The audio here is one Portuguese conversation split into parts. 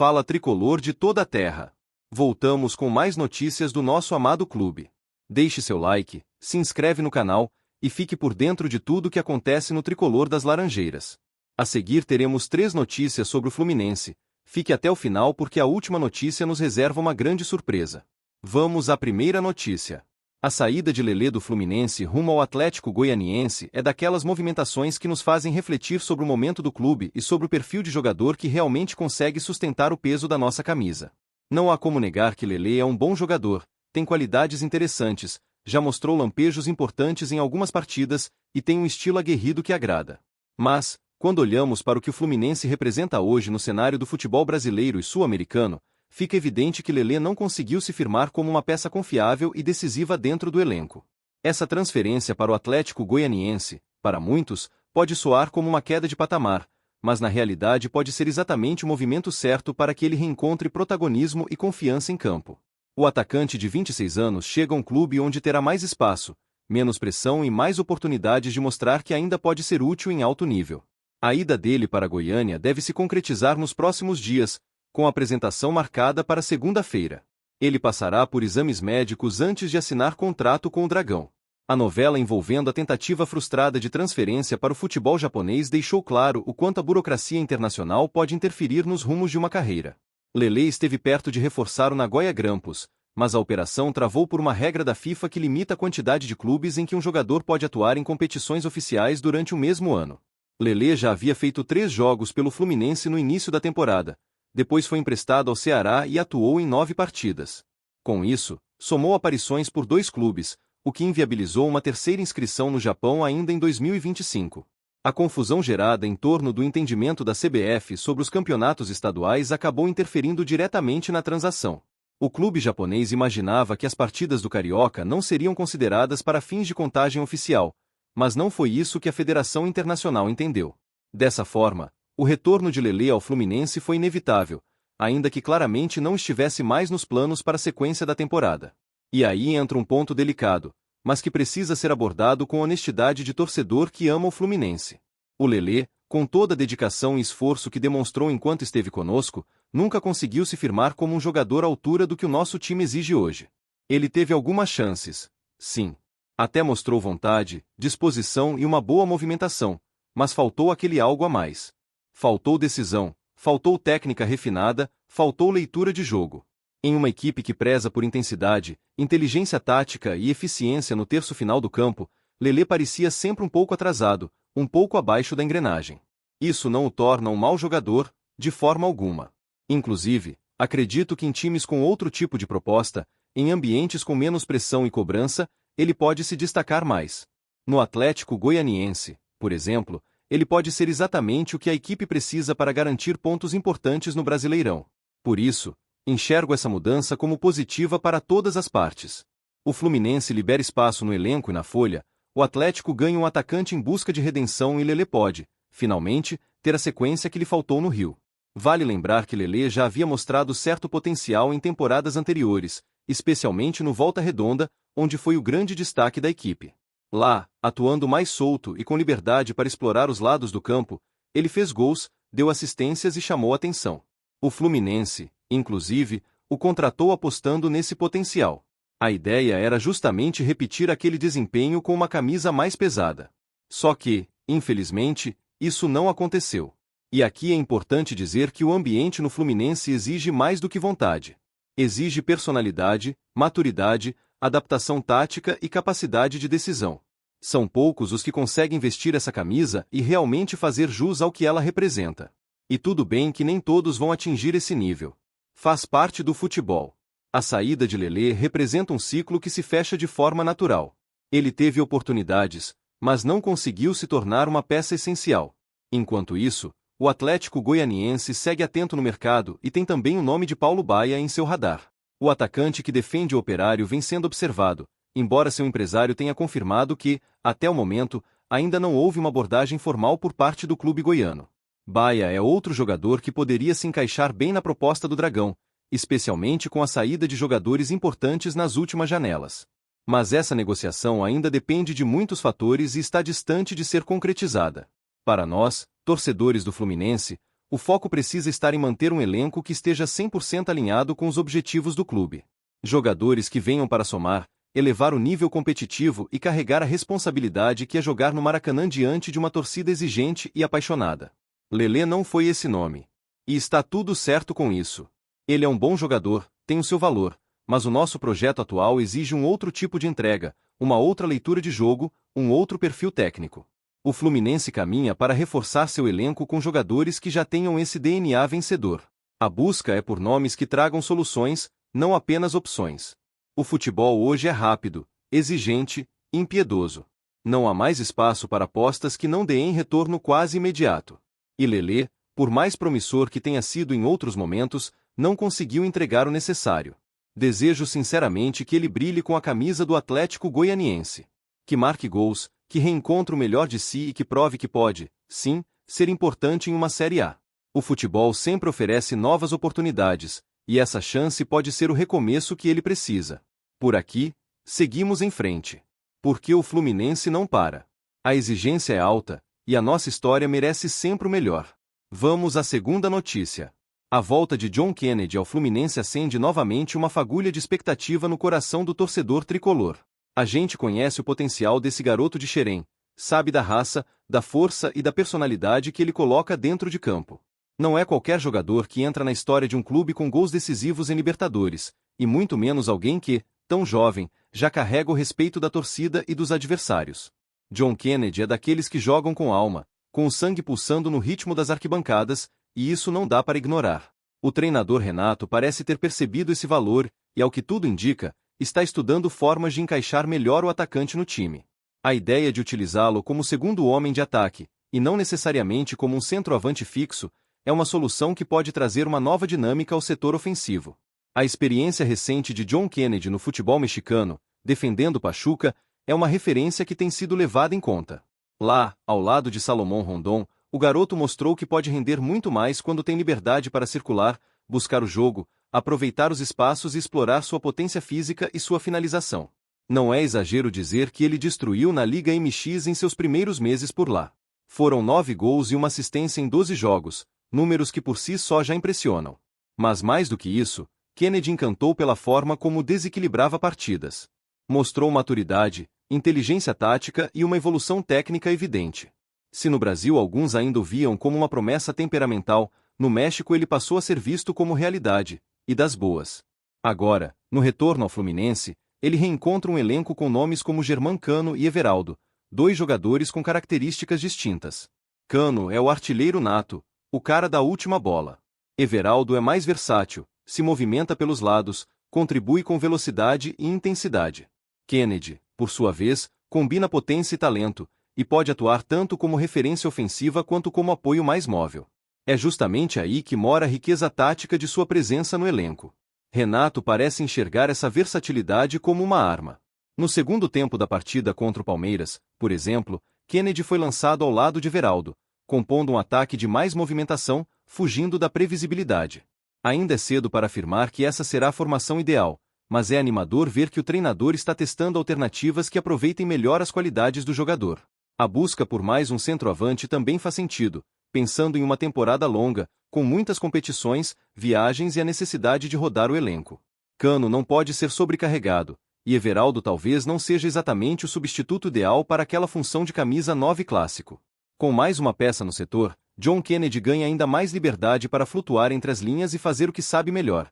Fala tricolor de toda a terra. Voltamos com mais notícias do nosso amado clube. Deixe seu like, se inscreve no canal e fique por dentro de tudo que acontece no tricolor das Laranjeiras. A seguir teremos 3 notícias sobre o Fluminense. Fique até o final porque a última notícia nos reserva uma grande surpresa. Vamos à primeira notícia. A saída de Lelê do Fluminense rumo ao Atlético Goianiense é daquelas movimentações que nos fazem refletir sobre o momento do clube e sobre o perfil de jogador que realmente consegue sustentar o peso da nossa camisa. Não há como negar que Lelê é um bom jogador, tem qualidades interessantes, já mostrou lampejos importantes em algumas partidas e tem um estilo aguerrido que agrada. Mas, quando olhamos para o que o Fluminense representa hoje no cenário do futebol brasileiro e sul-americano, fica evidente que Lelê não conseguiu se firmar como uma peça confiável e decisiva dentro do elenco. Essa transferência para o Atlético Goianiense, para muitos, pode soar como uma queda de patamar, mas na realidade pode ser exatamente o movimento certo para que ele reencontre protagonismo e confiança em campo. O atacante de 26 anos chega a um clube onde terá mais espaço, menos pressão e mais oportunidades de mostrar que ainda pode ser útil em alto nível. A ida dele para Goiânia deve se concretizar nos próximos dias, com a apresentação marcada para segunda-feira. Ele passará por exames médicos antes de assinar contrato com o Dragão. A novela envolvendo a tentativa frustrada de transferência para o futebol japonês deixou claro o quanto a burocracia internacional pode interferir nos rumos de uma carreira. Lelê esteve perto de reforçar o Nagoya Grampus, mas a operação travou por uma regra da FIFA que limita a quantidade de clubes em que um jogador pode atuar em competições oficiais durante o mesmo ano. Lelê já havia feito 3 jogos pelo Fluminense no início da temporada. Depois foi emprestado ao Ceará e atuou em 9 partidas. Com isso, somou aparições por 2 clubes, o que inviabilizou uma terceira inscrição no Japão ainda em 2025. A confusão gerada em torno do entendimento da CBF sobre os campeonatos estaduais acabou interferindo diretamente na transação. O clube japonês imaginava que as partidas do Carioca não seriam consideradas para fins de contagem oficial, mas não foi isso que a Federação Internacional entendeu. Dessa forma, o retorno de Lelê ao Fluminense foi inevitável, ainda que claramente não estivesse mais nos planos para a sequência da temporada. E aí entra um ponto delicado, mas que precisa ser abordado com honestidade de torcedor que ama o Fluminense. O Lelê, com toda a dedicação e esforço que demonstrou enquanto esteve conosco, nunca conseguiu se firmar como um jogador à altura do que o nosso time exige hoje. Ele teve algumas chances, sim. Até mostrou vontade, disposição e uma boa movimentação, mas faltou aquele algo a mais. Faltou decisão, faltou técnica refinada, faltou leitura de jogo. Em uma equipe que preza por intensidade, inteligência tática e eficiência no terço final do campo, Lelê parecia sempre um pouco atrasado, um pouco abaixo da engrenagem. Isso não o torna um mau jogador, de forma alguma. Inclusive, acredito que em times com outro tipo de proposta, em ambientes com menos pressão e cobrança, ele pode se destacar mais. No Atlético Goianiense, por exemplo, ele pode ser exatamente o que a equipe precisa para garantir pontos importantes no Brasileirão. Por isso, enxergo essa mudança como positiva para todas as partes. O Fluminense libera espaço no elenco e na folha, o Atlético ganha um atacante em busca de redenção e Lelê pode, finalmente, ter a sequência que lhe faltou no Rio. Vale lembrar que Lelê já havia mostrado certo potencial em temporadas anteriores, especialmente no Volta Redonda, onde foi o grande destaque da equipe. Lá, atuando mais solto e com liberdade para explorar os lados do campo, ele fez gols, deu assistências e chamou atenção. O Fluminense, inclusive, o contratou apostando nesse potencial. A ideia era justamente repetir aquele desempenho com uma camisa mais pesada. Só que, infelizmente, isso não aconteceu. E aqui é importante dizer que o ambiente no Fluminense exige mais do que vontade. Exige personalidade, maturidade, adaptação tática e capacidade de decisão. São poucos os que conseguem vestir essa camisa e realmente fazer jus ao que ela representa. E tudo bem que nem todos vão atingir esse nível. Faz parte do futebol. A saída de Lelê representa um ciclo que se fecha de forma natural. Ele teve oportunidades, mas não conseguiu se tornar uma peça essencial. Enquanto isso, o Atlético Goianiense segue atento no mercado e tem também o nome de Paulo Baia em seu radar. O atacante que defende o Operário vem sendo observado, embora seu empresário tenha confirmado que, até o momento, ainda não houve uma abordagem formal por parte do clube goiano. Baia é outro jogador que poderia se encaixar bem na proposta do Dragão, especialmente com a saída de jogadores importantes nas últimas janelas. Mas essa negociação ainda depende de muitos fatores e está distante de ser concretizada. Para nós, torcedores do Fluminense, O foco precisa estar em manter um elenco que esteja 100% alinhado com os objetivos do clube. Jogadores que venham para somar, elevar o nível competitivo e carregar a responsabilidade que é jogar no Maracanã diante de uma torcida exigente e apaixonada. Lelê não foi esse nome. E está tudo certo com isso. Ele é um bom jogador, tem o seu valor, mas o nosso projeto atual exige um outro tipo de entrega, uma outra leitura de jogo, um outro perfil técnico. O Fluminense caminha para reforçar seu elenco com jogadores que já tenham esse DNA vencedor. A busca é por nomes que tragam soluções, não apenas opções. O futebol hoje é rápido, exigente, impiedoso. Não há mais espaço para apostas que não deem retorno quase imediato. E Lelê, por mais promissor que tenha sido em outros momentos, não conseguiu entregar o necessário. Desejo sinceramente que ele brilhe com a camisa do Atlético Goianiense. Que marque gols, que reencontre o melhor de si e que prove que pode, sim, ser importante em uma Série A. O futebol sempre oferece novas oportunidades, e essa chance pode ser o recomeço que ele precisa. Por aqui, seguimos em frente. Porque o Fluminense não para. A exigência é alta, e a nossa história merece sempre o melhor. Vamos à segunda notícia. A volta de John Kennedy ao Fluminense acende novamente uma fagulha de expectativa no coração do torcedor tricolor. A gente conhece o potencial desse garoto de Xerém, sabe da raça, da força e da personalidade que ele coloca dentro de campo. Não é qualquer jogador que entra na história de um clube com gols decisivos em Libertadores, e muito menos alguém que, tão jovem, já carrega o respeito da torcida e dos adversários. John Kennedy é daqueles que jogam com alma, com o sangue pulsando no ritmo das arquibancadas, e isso não dá para ignorar. O treinador Renato parece ter percebido esse valor, e ao que tudo indica, está estudando formas de encaixar melhor o atacante no time. A ideia de utilizá-lo como segundo homem de ataque, e não necessariamente como um centroavante fixo, é uma solução que pode trazer uma nova dinâmica ao setor ofensivo. A experiência recente de John Kennedy no futebol mexicano, defendendo Pachuca, é uma referência que tem sido levada em conta. Lá, ao lado de Salomón Rondón, o garoto mostrou que pode render muito mais quando tem liberdade para circular, buscar o jogo, aproveitar os espaços e explorar sua potência física e sua finalização. Não é exagero dizer que ele destruiu na Liga MX em seus primeiros meses por lá. Foram 9 gols e uma assistência em 12 jogos, números que por si só já impressionam. Mas mais do que isso, Kennedy encantou pela forma como desequilibrava partidas. Mostrou maturidade, inteligência tática e uma evolução técnica evidente. Se no Brasil alguns ainda o viam como uma promessa temperamental, no México ele passou a ser visto como realidade, e das boas. Agora, no retorno ao Fluminense, ele reencontra um elenco com nomes como Germán Cano e Everaldo, 2 jogadores com características distintas. Cano é o artilheiro nato, o cara da última bola. Everaldo é mais versátil, se movimenta pelos lados, contribui com velocidade e intensidade. Kennedy, por sua vez, combina potência e talento, e pode atuar tanto como referência ofensiva quanto como apoio mais móvel. É justamente aí que mora a riqueza tática de sua presença no elenco. Renato parece enxergar essa versatilidade como uma arma. No segundo tempo da partida contra o Palmeiras, por exemplo, Kennedy foi lançado ao lado de Everaldo, compondo um ataque de mais movimentação, fugindo da previsibilidade. Ainda é cedo para afirmar que essa será a formação ideal, mas é animador ver que o treinador está testando alternativas que aproveitem melhor as qualidades do jogador. A busca por mais um centroavante também faz sentido, pensando em uma temporada longa, com muitas competições, viagens e a necessidade de rodar o elenco. Cano não pode ser sobrecarregado, e Everaldo talvez não seja exatamente o substituto ideal para aquela função de camisa 9 clássico. Com mais uma peça no setor, John Kennedy ganha ainda mais liberdade para flutuar entre as linhas e fazer o que sabe melhor: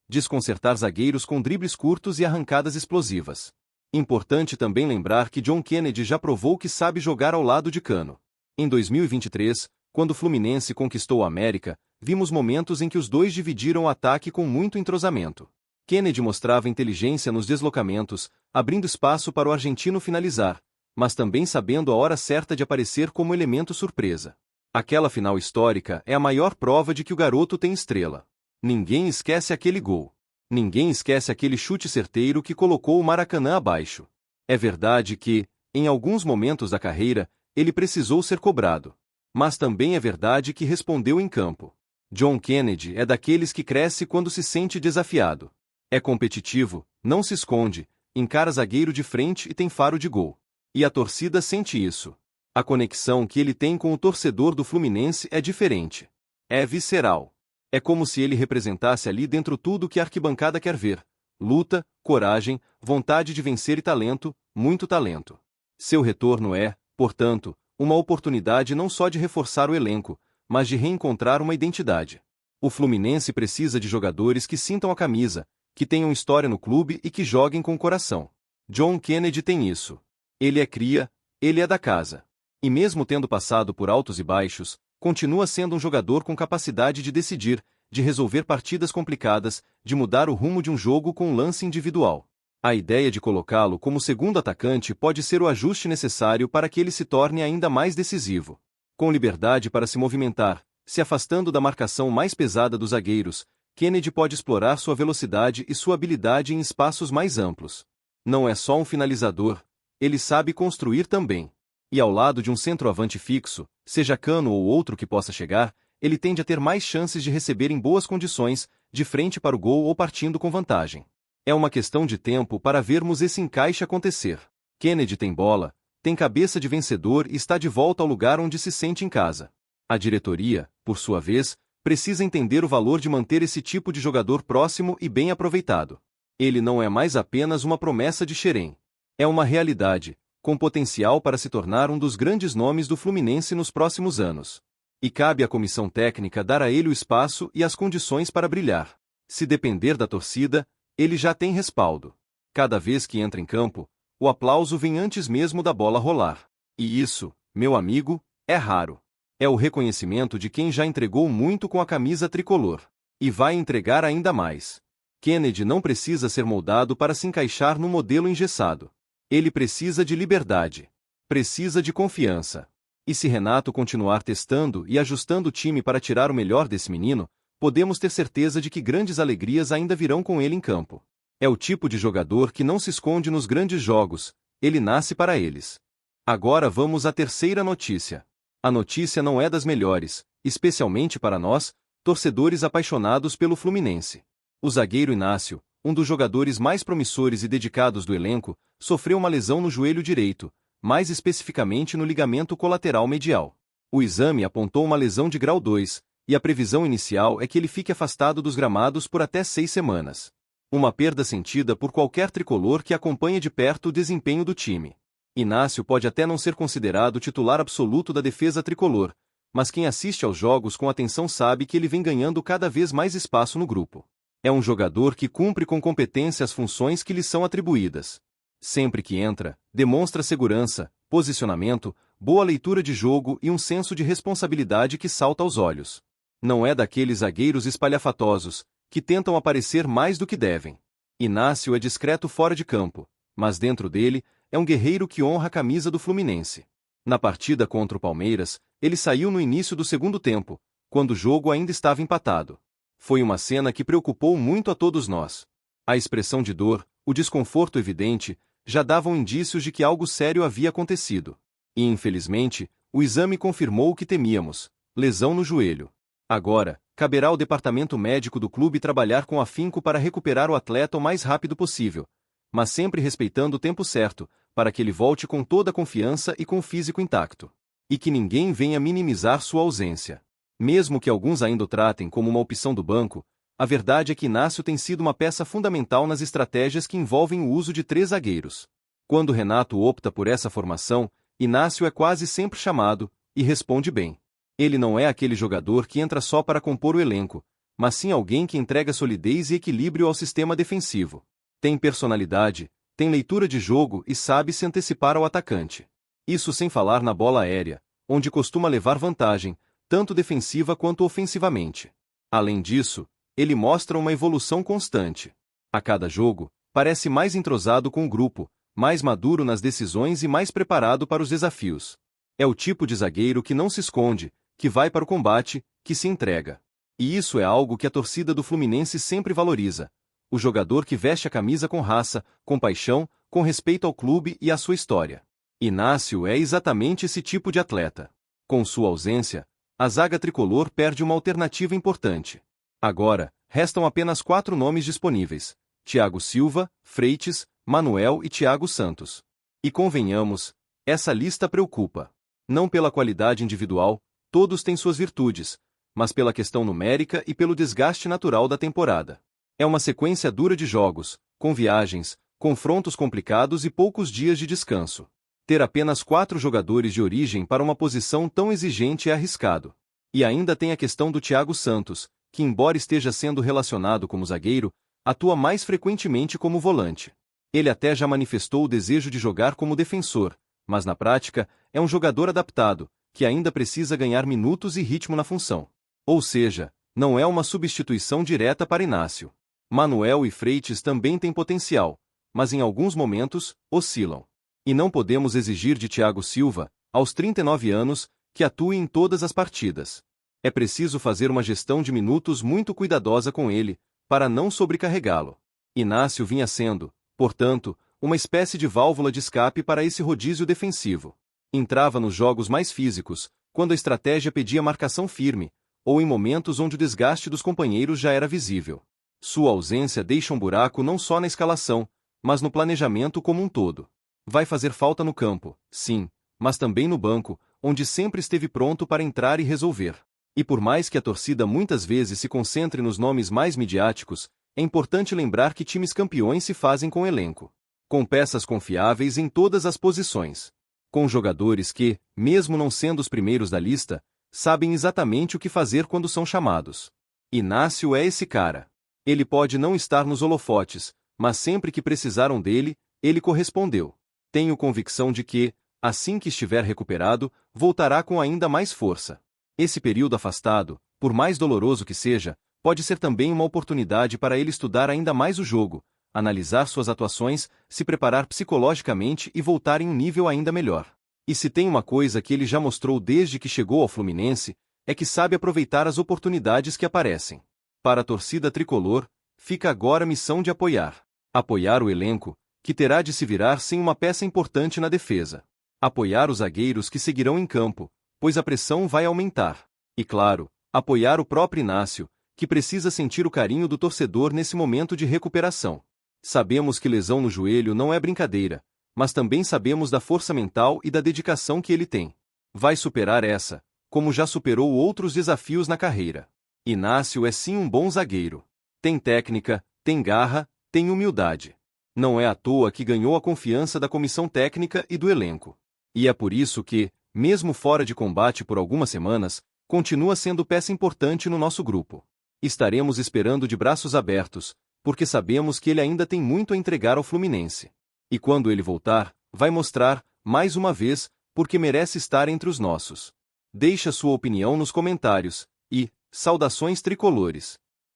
desconcertar zagueiros com dribles curtos e arrancadas explosivas. Importante também lembrar que John Kennedy já provou que sabe jogar ao lado de Cano. Em 2023, quando o Fluminense conquistou o América, vimos momentos em que os dois dividiram o ataque com muito entrosamento. Kennedy mostrava inteligência nos deslocamentos, abrindo espaço para o argentino finalizar, mas também sabendo a hora certa de aparecer como elemento surpresa. Aquela final histórica é a maior prova de que o garoto tem estrela. Ninguém esquece aquele gol. Ninguém esquece aquele chute certeiro que colocou o Maracanã abaixo. É verdade que, em alguns momentos da carreira, ele precisou ser cobrado. Mas também é verdade que respondeu em campo. John Kennedy é daqueles que cresce quando se sente desafiado. É competitivo, não se esconde, encara zagueiro de frente e tem faro de gol. E a torcida sente isso. A conexão que ele tem com o torcedor do Fluminense é diferente. É visceral. É como se ele representasse ali dentro tudo que a arquibancada quer ver: luta, coragem, vontade de vencer e talento, muito talento. Seu retorno é, portanto, uma oportunidade não só de reforçar o elenco, mas de reencontrar uma identidade. O Fluminense precisa de jogadores que sintam a camisa, que tenham história no clube e que joguem com o coração. John Kennedy tem isso. Ele é cria, ele é da casa. E mesmo tendo passado por altos e baixos, continua sendo um jogador com capacidade de decidir, de resolver partidas complicadas, de mudar o rumo de um jogo com um lance individual. A ideia de colocá-lo como segundo atacante pode ser o ajuste necessário para que ele se torne ainda mais decisivo. Com liberdade para se movimentar, se afastando da marcação mais pesada dos zagueiros, Kennedy pode explorar sua velocidade e sua habilidade em espaços mais amplos. Não é só um finalizador, ele sabe construir também. E ao lado de um centroavante fixo, seja Cano ou outro que possa chegar, ele tende a ter mais chances de receber em boas condições, de frente para o gol ou partindo com vantagem. É uma questão de tempo para vermos esse encaixe acontecer. Kennedy tem bola, tem cabeça de vencedor e está de volta ao lugar onde se sente em casa. A diretoria, por sua vez, precisa entender o valor de manter esse tipo de jogador próximo e bem aproveitado. Ele não é mais apenas uma promessa de Xerém. É uma realidade, com potencial para se tornar um dos grandes nomes do Fluminense nos próximos anos. E cabe à comissão técnica dar a ele o espaço e as condições para brilhar. Se depender da torcida, ele já tem respaldo. Cada vez que entra em campo, o aplauso vem antes mesmo da bola rolar. E isso, meu amigo, é raro. É o reconhecimento de quem já entregou muito com a camisa tricolor. E vai entregar ainda mais. Kennedy não precisa ser moldado para se encaixar no modelo engessado. Ele precisa de liberdade. Precisa de confiança. E se Renato continuar testando e ajustando o time para tirar o melhor desse menino, podemos ter certeza de que grandes alegrias ainda virão com ele em campo. É o tipo de jogador que não se esconde nos grandes jogos, ele nasce para eles. Agora vamos à terceira notícia. A notícia não é das melhores, especialmente para nós, torcedores apaixonados pelo Fluminense. O zagueiro Inácio, um dos jogadores mais promissores e dedicados do elenco, sofreu uma lesão no joelho direito, mais especificamente no ligamento colateral medial. O exame apontou uma lesão de grau 2, e a previsão inicial é que ele fique afastado dos gramados por até 6 semanas. Uma perda sentida por qualquer tricolor que acompanhe de perto o desempenho do time. Inácio pode até não ser considerado titular absoluto da defesa tricolor, mas quem assiste aos jogos com atenção sabe que ele vem ganhando cada vez mais espaço no grupo. É um jogador que cumpre com competência as funções que lhe são atribuídas. Sempre que entra, demonstra segurança, posicionamento, boa leitura de jogo e um senso de responsabilidade que salta aos olhos. Não é daqueles zagueiros espalhafatosos, que tentam aparecer mais do que devem. Inácio é discreto fora de campo, mas dentro dele, é um guerreiro que honra a camisa do Fluminense. Na partida contra o Palmeiras, ele saiu no início do segundo tempo, quando o jogo ainda estava empatado. Foi uma cena que preocupou muito a todos nós. A expressão de dor, o desconforto evidente, já davam indícios de que algo sério havia acontecido. E, infelizmente, o exame confirmou o que temíamos: lesão no joelho. Agora, caberá ao departamento médico do clube trabalhar com afinco para recuperar o atleta o mais rápido possível, mas sempre respeitando o tempo certo, para que ele volte com toda a confiança e com o físico intacto. E que ninguém venha minimizar sua ausência. Mesmo que alguns ainda o tratem como uma opção do banco, a verdade é que Inácio tem sido uma peça fundamental nas estratégias que envolvem o uso de 3 zagueiros. Quando Renato opta por essa formação, Inácio é quase sempre chamado, e responde bem. Ele não é aquele jogador que entra só para compor o elenco, mas sim alguém que entrega solidez e equilíbrio ao sistema defensivo. Tem personalidade, tem leitura de jogo e sabe se antecipar ao atacante. Isso sem falar na bola aérea, onde costuma levar vantagem, tanto defensiva quanto ofensivamente. Além disso, ele mostra uma evolução constante. A cada jogo, parece mais entrosado com o grupo, mais maduro nas decisões e mais preparado para os desafios. É o tipo de zagueiro que não se esconde, que vai para o combate, que se entrega. E isso é algo que a torcida do Fluminense sempre valoriza. O jogador que veste a camisa com raça, com paixão, com respeito ao clube e à sua história. Inácio é exatamente esse tipo de atleta. Com sua ausência, a zaga tricolor perde uma alternativa importante. Agora, restam apenas 4 nomes disponíveis: Thiago Silva, Freites, Manuel e Thiago Santos. E convenhamos, essa lista preocupa. Não pela qualidade individual, todos têm suas virtudes, mas pela questão numérica e pelo desgaste natural da temporada. É uma sequência dura de jogos, com viagens, confrontos complicados e poucos dias de descanso. Ter apenas 4 jogadores de origem para uma posição tão exigente é arriscado. E ainda tem a questão do Thiago Santos, que embora esteja sendo relacionado como zagueiro, atua mais frequentemente como volante. Ele até já manifestou o desejo de jogar como defensor, mas na prática, é um jogador adaptado, que ainda precisa ganhar minutos e ritmo na função. Ou seja, não é uma substituição direta para Inácio. Manuel e Freitas também têm potencial, mas em alguns momentos, oscilam. E não podemos exigir de Thiago Silva, aos 39 anos, que atue em todas as partidas. É preciso fazer uma gestão de minutos muito cuidadosa com ele, para não sobrecarregá-lo. Inácio vinha sendo, portanto, uma espécie de válvula de escape para esse rodízio defensivo. Entrava nos jogos mais físicos, quando a estratégia pedia marcação firme, ou em momentos onde o desgaste dos companheiros já era visível. Sua ausência deixa um buraco não só na escalação, mas no planejamento como um todo. Vai fazer falta no campo, sim, mas também no banco, onde sempre esteve pronto para entrar e resolver. E por mais que a torcida muitas vezes se concentre nos nomes mais midiáticos, é importante lembrar que times campeões se fazem com elenco. Com peças confiáveis em todas as posições. Com jogadores que, mesmo não sendo os primeiros da lista, sabem exatamente o que fazer quando são chamados. Inácio é esse cara. Ele pode não estar nos holofotes, mas sempre que precisaram dele, ele correspondeu. Tenho convicção de que, assim que estiver recuperado, voltará com ainda mais força. Esse período afastado, por mais doloroso que seja, pode ser também uma oportunidade para ele estudar ainda mais o jogo, analisar suas atuações, se preparar psicologicamente e voltar em um nível ainda melhor. E se tem uma coisa que ele já mostrou desde que chegou ao Fluminense, é que sabe aproveitar as oportunidades que aparecem. Para a torcida tricolor, fica agora a missão de apoiar. Apoiar o elenco, que terá de se virar sem uma peça importante na defesa. Apoiar os zagueiros que seguirão em campo, pois a pressão vai aumentar. E claro, apoiar o próprio Inácio, que precisa sentir o carinho do torcedor nesse momento de recuperação. Sabemos que lesão no joelho não é brincadeira, mas também sabemos da força mental e da dedicação que ele tem. Vai superar essa, como já superou outros desafios na carreira. Inácio é sim um bom zagueiro. Tem técnica, tem garra, tem humildade. Não é à toa que ganhou a confiança da comissão técnica e do elenco. E é por isso que, mesmo fora de combate por algumas semanas, continua sendo peça importante no nosso grupo. Estaremos esperando de braços abertos, porque sabemos que ele ainda tem muito a entregar ao Fluminense. E quando ele voltar, vai mostrar, mais uma vez, porque merece estar entre os nossos. Deixe a sua opinião nos comentários, e, saudações tricolores!